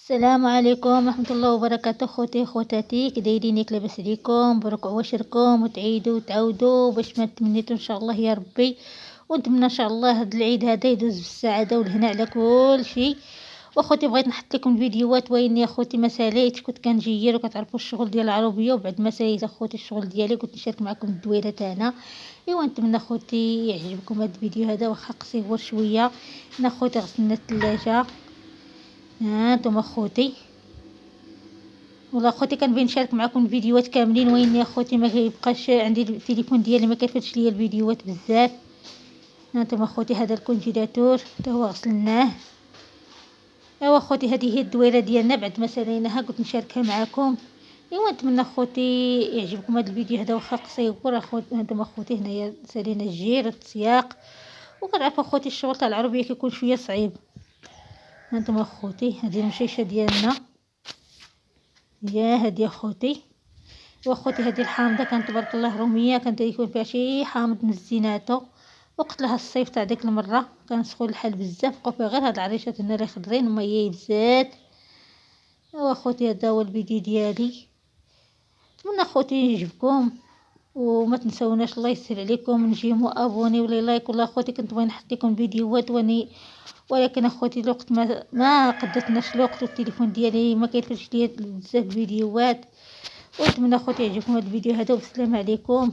السلام عليكم ورحمة الله وبركاته. خوتي خواتاتي كدايرين؟ ياك لاباس عليكم؟ مبروك عواشركم وتعيدوا وتعاودوا باش ما تمنيتوا ان شاء الله يا ربي، ونتمنى ان شاء الله هاد العيد هذا يدوز بالسعاده والهنا على كل شيء. واخوتي بغيت نحط لكم فيديوهات وين يا خوتي ما ساليت، كنت كنجير وكتعرفوا الشغل ديال العربيه، وبعد ما ساليت اخوتي الشغل ديالي كنت نشارك معكم الدويره تاعنا. ايوا نتمنى خوتي يعجبكم هاد الفيديو هذا واخا قصير شويه. انا خوتي غسلنا الثلاجه، ها انتم خوتي. والله خوتي كنبغي نشارك معكم الفيديوهات كاملين، وين يا خوتي ما كيبقاش عندي التليفون ديالي ما كيفرش ليا الفيديوهات بزاف. هانتوما خوتي هذا الكونجيلاتور حتى هو غسلناه. ايوا خوتي هذه هي الدويره ديالنا بعد ما ساليناها قلت نشاركها معكم. ايوا نتمنى خوتي يعجبكم هذا الفيديو هذا واخا قصير. اخوتي هانتوما خوتي هنايا سالينا الجير التسياق، وكنعرفوا خوتي الشغل تاع العربيه كيكون شويه صعيب. هانتوما خوتي هذه المشيشه ديالنا، يا هادي اخوتي. واخوتي هذه الحامضه كانت تبارك الله روميه، كانت يكون فيها شي حامض مزيناتو، وقت لها الصيف تاع ديك المره كان سخون الحال بزاف، بقاو فيها غير هاد العريشات هنا اللي خضرين وما يابسات. واخوتي هذا هو الفيديو ديالي، نتمنى خوتي يعجبكم وما تنسوناش الله يسهل عليكم نجيمو ابوني ولا لايك. والله اخوتي كنت بغي نحط لكم فيديوهات ولكن اخوتي الوقت ما قدرتناش الوقت، والتليفون ديالي ما كيفرش ليا بزاف فيديوهات. ونتمنى خوتي يعجبكم هذا الفيديو هذا، والسلام عليكم.